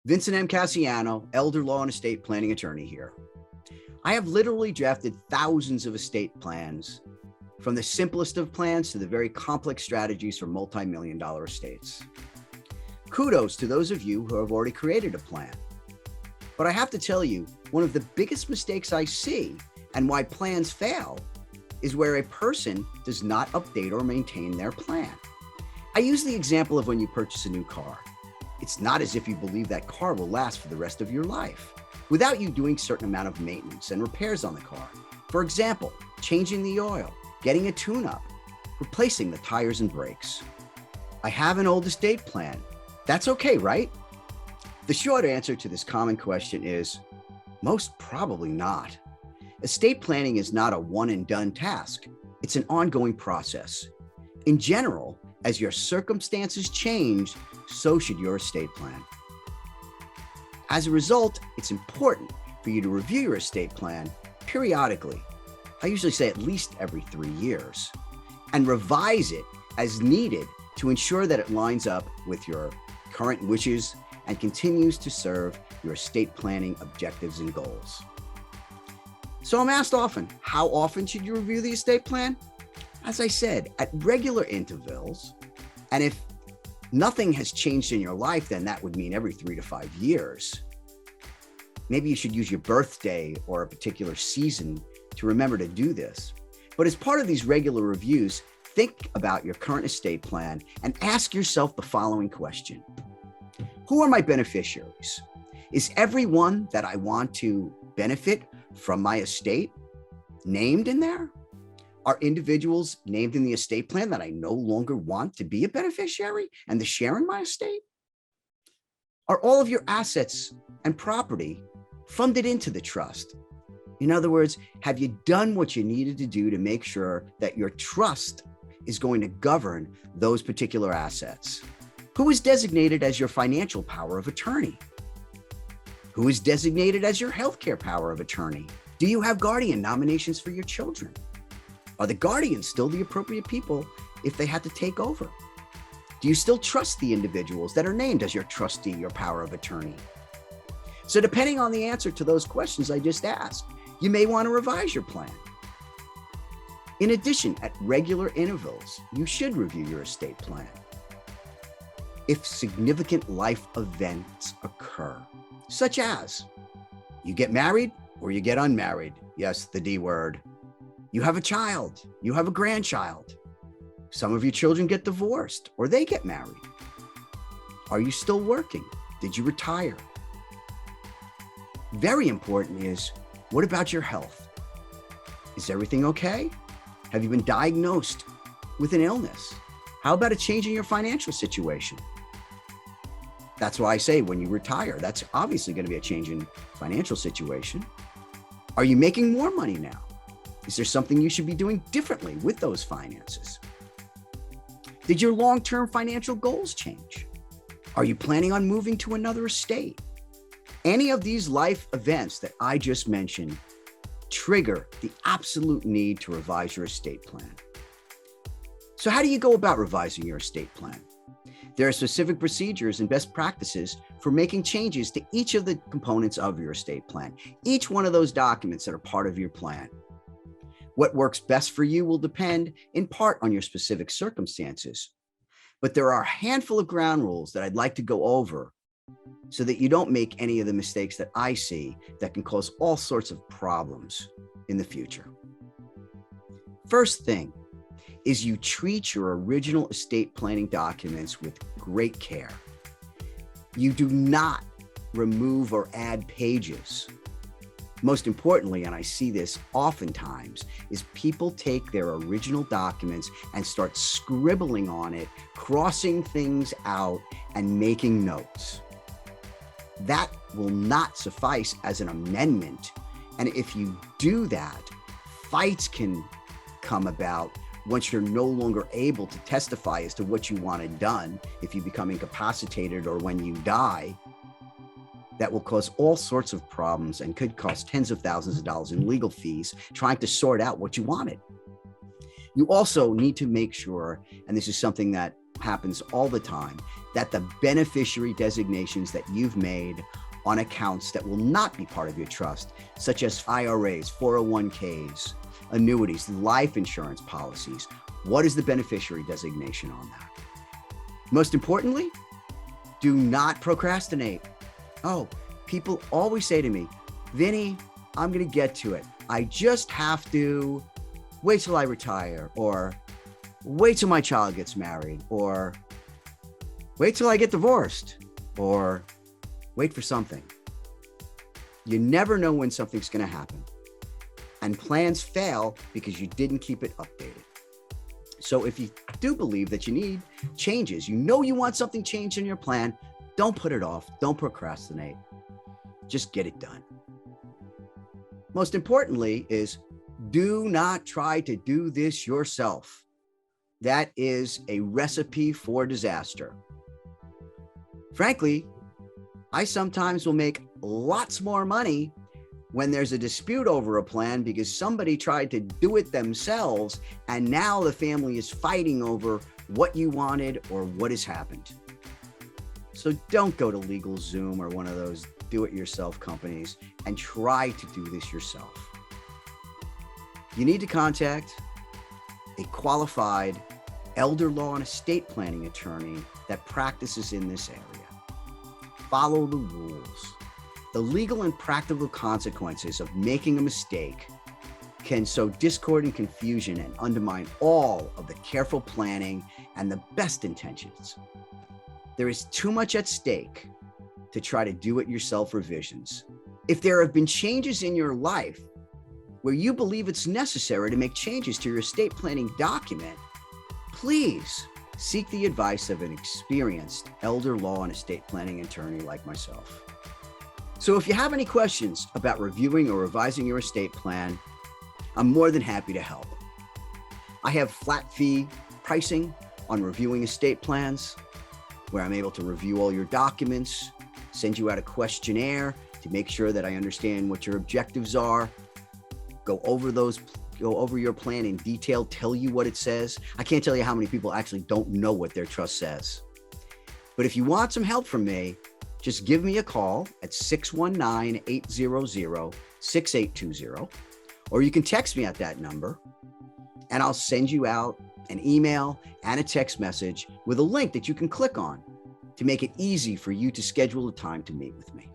Vincent M. Casiano, elder law and estate planning attorney here. I have literally drafted thousands of estate plans, from the simplest of plans to the very complex strategies for multi-million-dollar estates. Kudos to those of you who have already created a plan. But I have to tell you, one of the biggest mistakes I see and why plans fail is where a person does not update or maintain their plan. I use the example of when you purchase a new car. It's not as if you believe that car will last for the rest of your life without you doing a certain amount of maintenance and repairs on the car. For example, changing the oil, getting a tune-up, replacing the tires and brakes. I have an old estate plan. That's okay, right? The short answer to this common question is most probably not. Estate planning is not a one and done task. It's an ongoing process. In general, as your circumstances change, so should your estate plan. As a result, it's important for you to review your estate plan periodically. I usually say at least every 3 years, and revise it as needed to ensure that it lines up with your current wishes and continues to serve your estate planning objectives and goals. So I'm asked often, how often should you review the estate plan? As I said, at regular intervals, and if nothing has changed in your life, then that would mean every 3 to 5 years. Maybe you should use your birthday or a particular season to remember to do this. But as part of these regular reviews, think about your current estate plan and ask yourself the following question. Who are my beneficiaries? Is everyone that I want to benefit from my estate named in there? Are individuals named in the estate plan that I no longer want to be a beneficiary and to share in my estate? Are all of your assets and property funded into the trust? In other words, have you done what you needed to do to make sure that your trust is going to govern those particular assets? Who is designated as your financial power of attorney? Who is designated as your healthcare power of attorney? Do you have guardian nominations for your children? Are the guardians still the appropriate people if they had to take over? Do you still trust the individuals that are named as your trustee, your power of attorney? So depending on the answer to those questions I just asked, you may want to revise your plan. In addition, at regular intervals, you should review your estate plan. If significant life events occur, such as you get married or you get unmarried, yes, the D word. You have a child, you have a grandchild. Some of your children get divorced or they get married. Are you still working? Did you retire? Very important is, what about your health? Is everything okay? Have you been diagnosed with an illness? How about a change in your financial situation? That's why I say when you retire, that's obviously going to be a change in financial situation. Are you making more money now? Is there something you should be doing differently with those finances? Did your long-term financial goals change? Are you planning on moving to another estate? Any of these life events that I just mentioned trigger the absolute need to revise your estate plan. So how do you go about revising your estate plan? There are specific procedures and best practices for making changes to each of the components of your estate plan, each one of those documents that are part of your plan. What works best for you will depend in part on your specific circumstances. But there are a handful of ground rules that I'd like to go over so that you don't make any of the mistakes that I see that can cause all sorts of problems in the future. First thing is you treat your original estate planning documents with great care. You do not remove or add pages. Most importantly, and I see this oftentimes, is people take their original documents and start scribbling on it, crossing things out, and making notes. That will not suffice as an amendment. And if you do that, fights can come about once you're no longer able to testify as to what you wanted done, if you become incapacitated or when you die. That will cause all sorts of problems and could cost tens of thousands of dollars in legal fees trying to sort out what you wanted. You also need to make sure, and this is something that happens all the time, that the beneficiary designations that you've made on accounts that will not be part of your trust, such as IRAs, 401ks, annuities, life insurance policies, what is the beneficiary designation on that? Most importantly, do not procrastinate. Oh, people always say to me, Vinny, I'm going to get to it. I just have to wait till I retire, or wait till my child gets married, or wait till I get divorced, or wait for something. You never know when something's going to happen. And plans fail because you didn't keep it updated. So if you do believe that you need changes, you know you want something changed in your plan, don't put it off. Don't procrastinate. Just get it done. Most importantly is, do not try to do this yourself. That is a recipe for disaster. Frankly, I sometimes will make lots more money when there's a dispute over a plan because somebody tried to do it themselves, and now the family is fighting over what you wanted or what has happened. So don't go to LegalZoom or one of those do-it-yourself companies and try to do this yourself. You need to contact a qualified elder law and estate planning attorney that practices in this area. Follow the rules. The legal and practical consequences of making a mistake can sow discord and confusion and undermine all of the careful planning and the best intentions. There is too much at stake to try to do-it-yourself revisions. If there have been changes in your life where you believe it's necessary to make changes to your estate planning document, please seek the advice of an experienced elder law and estate planning attorney like myself. So if you have any questions about reviewing or revising your estate plan, I'm more than happy to help. I have flat fee pricing on reviewing estate plans, where I'm able to review all your documents, send you out a questionnaire to make sure that I understand what your objectives are, go over your plan in detail, tell you what it says. I can't tell you how many people actually don't know what their trust says. But if you want some help from me, just give me a call at 619-800-6820, or you can text me at that number, and I'll send you out an email and a text message with a link that you can click on to make it easy for you to schedule a time to meet with me.